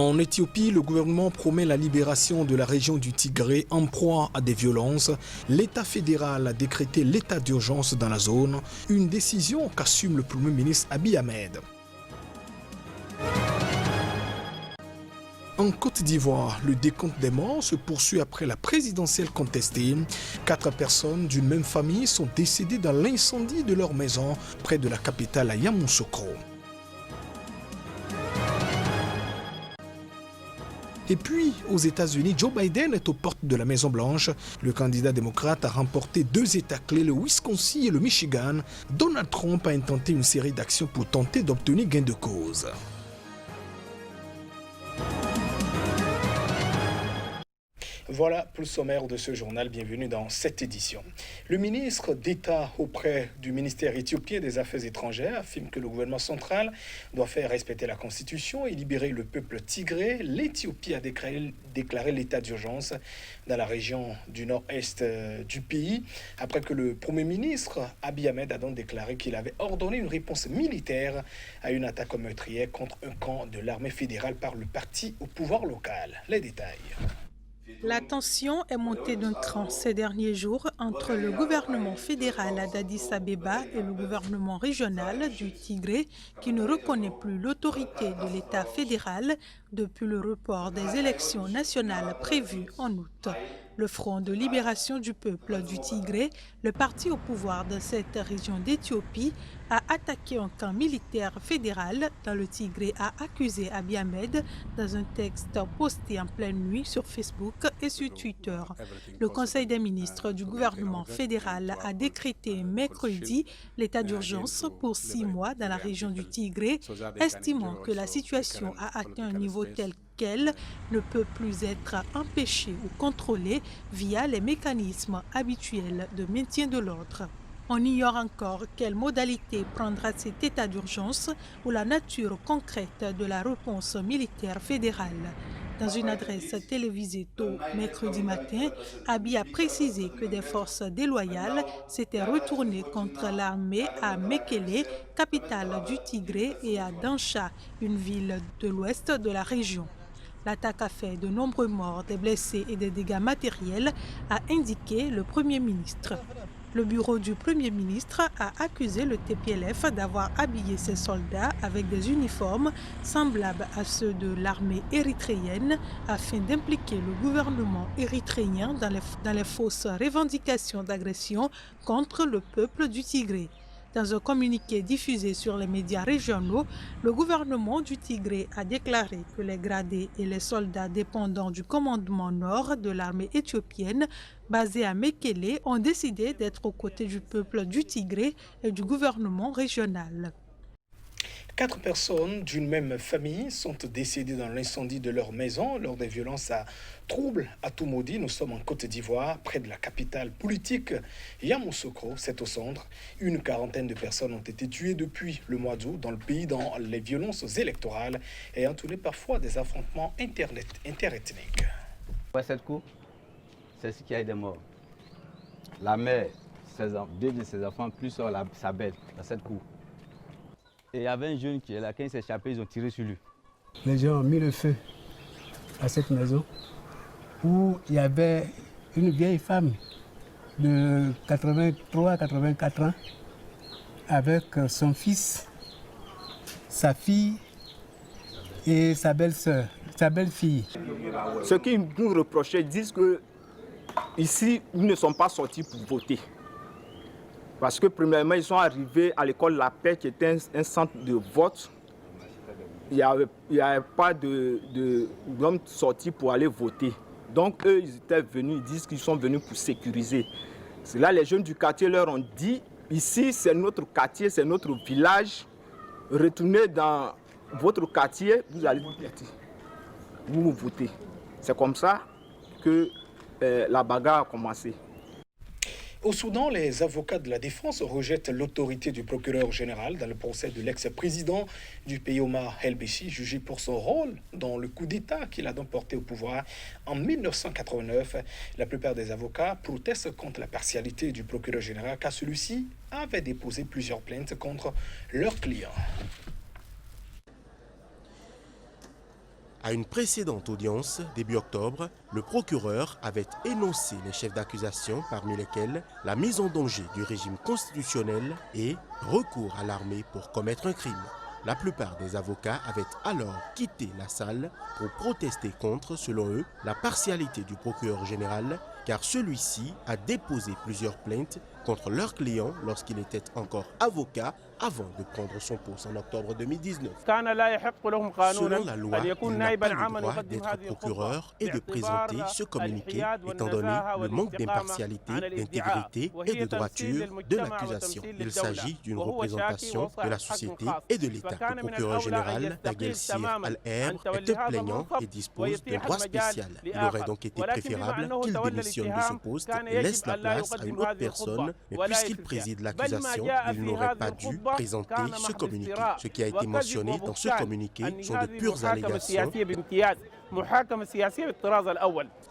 En Éthiopie, le gouvernement promet la libération de la région du Tigré en proie à des violences. L'État fédéral a décrété l'état d'urgence dans la zone, une décision qu'assume le Premier ministre Abiy Ahmed. En Côte d'Ivoire, le décompte des morts se poursuit après la présidentielle contestée. 4 personnes d'une même famille sont décédées dans l'incendie de leur maison près de la capitale à Yamoussoukro. Et puis, aux États-Unis, Joe Biden est aux portes de la Maison-Blanche. Le candidat démocrate a remporté 2 États clés, le Wisconsin et le Michigan. Donald Trump a intenté une série d'actions pour tenter d'obtenir gain de cause. Voilà pour le sommaire de ce journal. Bienvenue dans cette édition. Le ministre d'État auprès du ministère éthiopien des Affaires étrangères affirme que le gouvernement central doit faire respecter la Constitution et libérer le peuple tigré. L'Éthiopie a déclaré l'état d'urgence dans la région du nord-est du pays après que le Premier ministre Abiy Ahmed a donc déclaré qu'il avait ordonné une réponse militaire à une attaque meurtrière contre un camp de l'armée fédérale par le parti au pouvoir local. Les détails. La tension est montée d'un cran ces derniers jours entre le gouvernement fédéral d'Addis Abeba et le gouvernement régional du Tigré qui ne reconnaît plus l'autorité de l'État fédéral depuis le report des élections nationales prévues en août. Le Front de libération du peuple du Tigré, le parti au pouvoir de cette région d'Éthiopie, a attaqué un camp militaire fédéral dans le Tigré, a accusé Abiy Ahmed dans un texte posté en pleine nuit sur Facebook et sur Twitter. Le Conseil des ministres du gouvernement fédéral a décrété mercredi l'état d'urgence pour 6 mois dans la région du Tigré, estimant que la situation a atteint un niveau tel qu'elle ne peut plus être empêchée ou contrôlée via les mécanismes habituels de maintien de l'ordre. On ignore encore quelle modalité prendra cet état d'urgence ou la nature concrète de la réponse militaire fédérale. Dans une adresse télévisée tôt mercredi matin, Abiy a précisé que des forces déloyales s'étaient retournées contre l'armée à Mekele, capitale du Tigré, et à Dansha, une ville de l'ouest de la région. L'attaque a fait de nombreux morts, des blessés et des dégâts matériels, a indiqué le Premier ministre. Le bureau du Premier ministre a accusé le TPLF d'avoir habillé ses soldats avec des uniformes semblables à ceux de l'armée érythréenne afin d'impliquer le gouvernement érythréen dans les fausses revendications d'agression contre le peuple du Tigré. Dans un communiqué diffusé sur les médias régionaux, le gouvernement du Tigré a déclaré que les gradés et les soldats dépendants du commandement nord de l'armée éthiopienne basé à Mekele ont décidé d'être aux côtés du peuple du Tigré et du gouvernement régional. 4 personnes d'une même famille sont décédées dans l'incendie de leur maison lors des violences à Trouble à Toumoudi. Nous sommes en Côte d'Ivoire, près de la capitale politique Yamoussoukro, c'est au centre. Une quarantaine de personnes ont été tuées depuis le mois d'août dans le pays dans les violences électorales et entouré parfois des affrontements interethniques. Cette cour, c'est ce qui a eu des morts. La mère, 2 de ses enfants, plus sa belle, dans cette cour. Et il y avait un jeune qui est là, quand il s'est échappé, ils ont tiré sur lui. Les gens ont mis le feu à cette maison où il y avait une vieille femme de 83-84 ans avec son fils, sa fille et sa belle-sœur, sa belle-fille. Ceux qui nous reprochaient disent que ici, ils ne sont pas sortis pour voter. Parce que premièrement, ils sont arrivés à l'école La Paix, qui était un centre de vote. Il n'y avait pas d'hommes sortis pour aller voter. Donc eux, ils étaient venus, ils disent qu'ils sont venus pour sécuriser. C'est là les jeunes du quartier leur ont dit, ici c'est notre quartier, c'est notre village. Retournez dans votre quartier, vous allez vous voter. C'est comme ça que la bagarre a commencé. Au Soudan, les avocats de la défense rejettent l'autorité du procureur général dans le procès de l'ex-président du pays Omar el-Béchi, jugé pour son rôle dans le coup d'État qu'il a donc porté au pouvoir en 1989. La plupart des avocats protestent contre la partialité du procureur général car celui-ci avait déposé plusieurs plaintes contre leurs clients. À une précédente audience, début octobre, le procureur avait énoncé les chefs d'accusation, parmi lesquels la mise en danger du régime constitutionnel et recours à l'armée pour commettre un crime. La plupart des avocats avaient alors quitté la salle pour protester contre, selon eux, la partialité du procureur général, car celui-ci a déposé plusieurs plaintes contre leur client lorsqu'il était encore avocat avant de prendre son poste en octobre 2019. Selon la loi, il n'a pas le droit d'être procureur et de présenter ce communiqué, étant donné le manque d'impartialité, d'intégrité et de droiture de l'accusation. Il s'agit d'une représentation de la société et de l'État. Le procureur général, Nagel Sir Al-Er, est un plaignant et dispose d'un droit spécial. Il aurait donc été préférable qu'il démissionne de ce poste et laisse la place à une autre personne, mais puisqu'il préside l'accusation, il n'aurait pas dû présenter ce communiqué. Ce qui a été mentionné dans ce communiqué sont de pures allégations.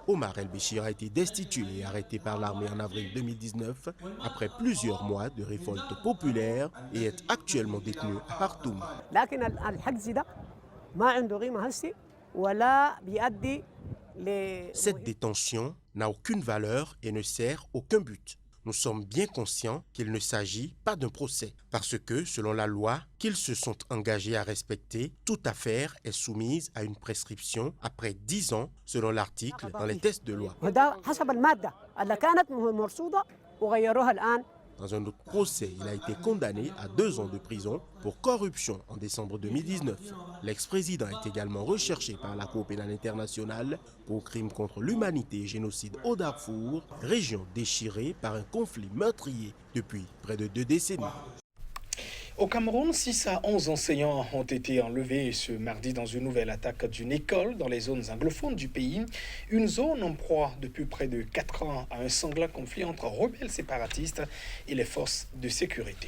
Omar El-Béchir a été destitué et arrêté par l'armée en avril 2019 après plusieurs mois de révolte populaire et est actuellement détenu à Khartoum. Cette détention n'a aucune valeur et ne sert aucun but. Nous sommes bien conscients qu'il ne s'agit pas d'un procès, parce que, selon la loi qu'ils se sont engagés à respecter, toute affaire est soumise à une prescription après 10 ans, selon l'article dans les tests de loi. Dans un autre procès, il a été condamné à 2 ans de prison pour corruption en décembre 2019. L'ex-président est également recherché par la Cour pénale internationale pour crimes contre l'humanité et génocide au Darfour, région déchirée par un conflit meurtrier depuis près de 2 décennies. Au Cameroun, 6 à 11 enseignants ont été enlevés ce mardi dans une nouvelle attaque d'une école dans les zones anglophones du pays. Une zone en proie depuis près de 4 ans à un sanglant conflit entre rebelles séparatistes et les forces de sécurité.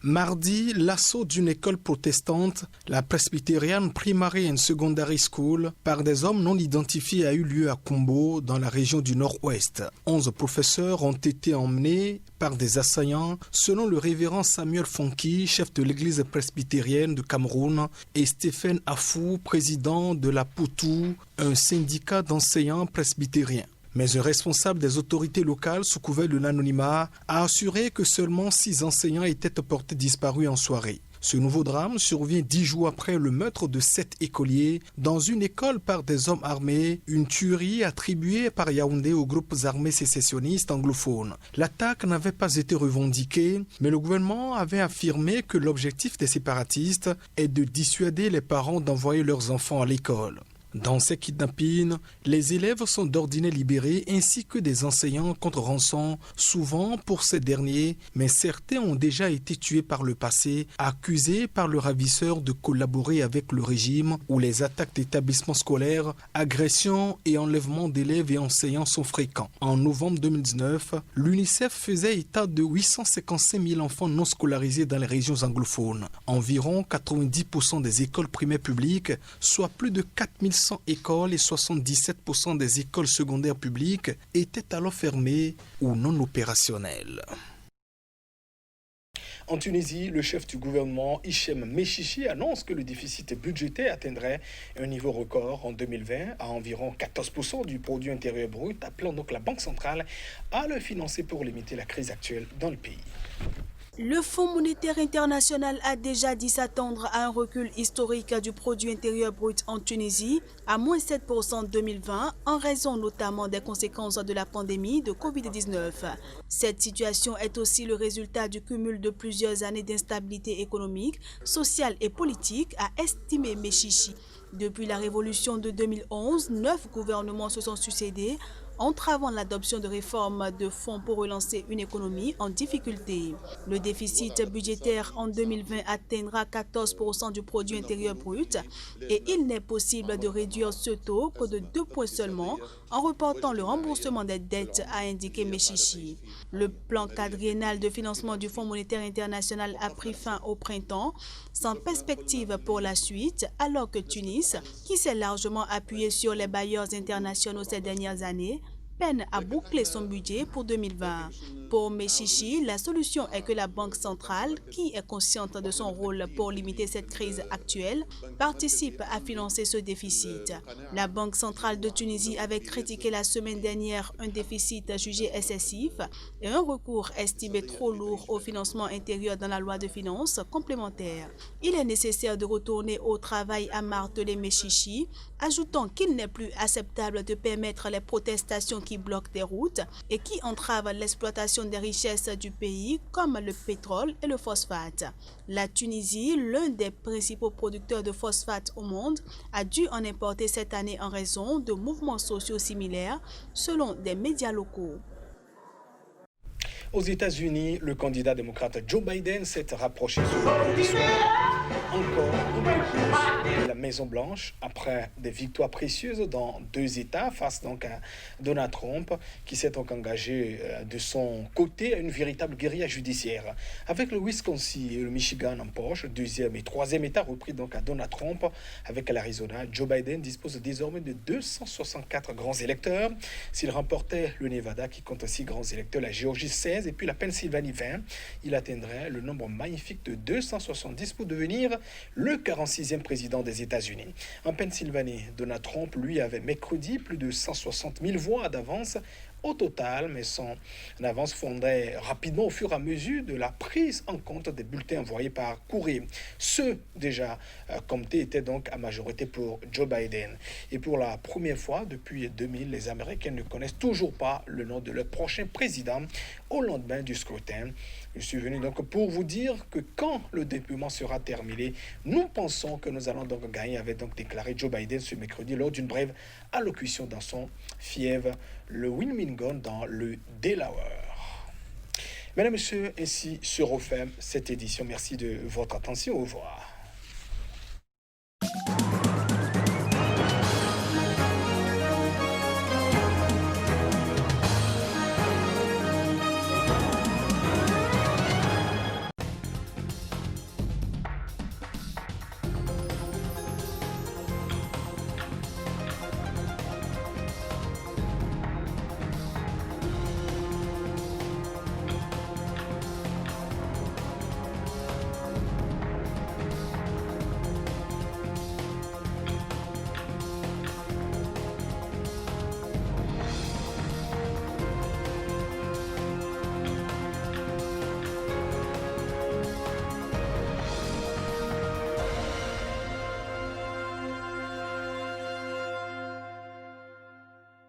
Mardi, l'assaut d'une école protestante, la Presbyterian Primary and Secondary School, par des hommes non identifiés a eu lieu à Kombo, dans la région du Nord-Ouest. 11 professeurs ont été emmenés par des assaillants, selon le révérend Samuel Fonki, chef de l'église presbytérienne de Cameroun, et Stephen Afou, président de la Poutou, un syndicat d'enseignants presbytériens. Mais un responsable des autorités locales, sous couvert de l'anonymat, a assuré que seulement 6 enseignants étaient portés disparus en soirée. Ce nouveau drame survient 10 jours après le meurtre de 7 écoliers dans une école par des hommes armés, une tuerie attribuée par Yaoundé aux groupes armés sécessionnistes anglophones. L'attaque n'avait pas été revendiquée, mais le gouvernement avait affirmé que l'objectif des séparatistes est de dissuader les parents d'envoyer leurs enfants à l'école. Dans ces kidnappings, les élèves sont d'ordinaire libérés ainsi que des enseignants contre rançon, souvent pour ces derniers, mais certains ont déjà été tués par le passé, accusés par le ravisseur de collaborer avec le régime où les attaques d'établissements scolaires, agressions et enlèvements d'élèves et enseignants sont fréquents. En novembre 2019, l'UNICEF faisait état de 855 000 enfants non scolarisés dans les régions anglophones. Environ 90% des écoles primaires publiques, soit plus de 4100 écoles et 77% des écoles secondaires publiques étaient alors fermées ou non opérationnelles. En Tunisie, le chef du gouvernement, Hichem Mechichi, annonce que le déficit budgétaire atteindrait un niveau record en 2020 à environ 14% du produit intérieur brut, appelant donc la Banque centrale à le financer pour limiter la crise actuelle dans le pays. Le Fonds monétaire international a déjà dit s'attendre à un recul historique du produit intérieur brut en Tunisie, à moins 7% en 2020, en raison notamment des conséquences de la pandémie de Covid-19. Cette situation est aussi le résultat du cumul de plusieurs années d'instabilité économique, sociale et politique, a estimé Mechichi. Depuis la révolution de 2011, 9 gouvernements se sont succédés, entravant l'adoption de réformes de fonds pour relancer une économie en difficulté. Le déficit budgétaire en 2020 atteindra 14% du produit intérieur brut et il n'est possible de réduire ce taux que de 2 points seulement en reportant le remboursement des dettes, a indiqué Mechichi. Le plan quadriennal de financement du Fonds monétaire international a pris fin au printemps, sans perspective pour la suite, alors que Tunis, qui s'est largement appuyé sur les bailleurs internationaux ces dernières années, peine à boucler son budget pour 2020. Pour Meshishi, la solution est que la Banque centrale, qui est consciente de son rôle pour limiter cette crise actuelle, participe à financer ce déficit. La Banque centrale de Tunisie avait critiqué la semaine dernière un déficit jugé excessif et un recours estimé trop lourd au financement intérieur dans la loi de finances complémentaire. Il est nécessaire de retourner au travail, a martelé Meshishi, ajoutant qu'il n'est plus acceptable de permettre les protestations qui bloquent des routes et qui entravent l'exploitation des richesses du pays comme le pétrole et le phosphate. La Tunisie, l'un des principaux producteurs de phosphate au monde, a dû en importer cette année en raison de mouvements sociaux similaires selon des médias locaux. Aux États-Unis, le candidat démocrate Joe Biden s'est rapproché sur le encore un peu plus de la Maison-Blanche après des victoires précieuses dans 2 États face donc à Donald Trump qui s'est donc engagé de son côté à une véritable guérilla judiciaire. Avec le Wisconsin et le Michigan en poche, 2e et 3e État repris donc à Donald Trump avec l'Arizona, Joe Biden dispose désormais de 264 grands électeurs. S'il remportait le Nevada qui compte 6 grands électeurs, la Géorgie 16 et puis la Pennsylvanie 20, il atteindrait le nombre magnifique de 270 pour devenir le 46e président des États-Unis. En Pennsylvanie, Donald Trump, lui, avait mercredi plus de 160 000 voix d'avance au total, mais son avance fondait rapidement au fur et à mesure de la prise en compte des bulletins envoyés par courrier. Ceux déjà comptés étaient donc à majorité pour Joe Biden. Et pour la première fois depuis 2000, les Américains ne connaissent toujours pas le nom de leur prochain président au lendemain du scrutin. Je suis venu donc pour vous dire que quand le dépouillement sera terminé, nous pensons que nous allons donc gagner, avait donc déclaré Joe Biden ce mercredi lors d'une brève allocution dans son fief, le Wilmington dans le Delaware. Mesdames et messieurs, ainsi se referme cette édition. Merci de votre attention. Au revoir.